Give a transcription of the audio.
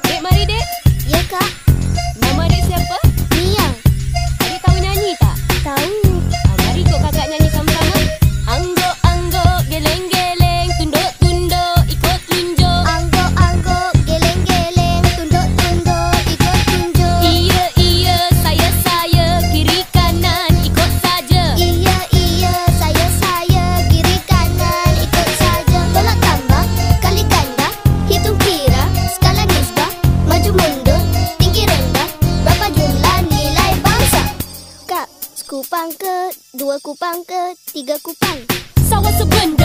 Dek, mari dek. Ya, Kak. Nama dek siapa? Mia. Adik tahu nyanyi tak? Tahu. Mari ikut kakak nyanyi sama-sama. Angguk-angguk, geleng-geleng, tunduk-tunduk, ikut tunjuk. Angguk-angguk, geleng-geleng, tunduk-tunduk, ikut tunjuk. Iya, saya, kiri kanan, ikut saja. Iya, saya, kiri kanan, ikut saja. Tolak tambah, kali ganda, hitung kira, skala nisbah, maju mundur, tinggi rendah, berapa jumlah nilai bangsa? Kak, sekupang ke, 2 kupang ke, 3 kupang? Sawah sebenda.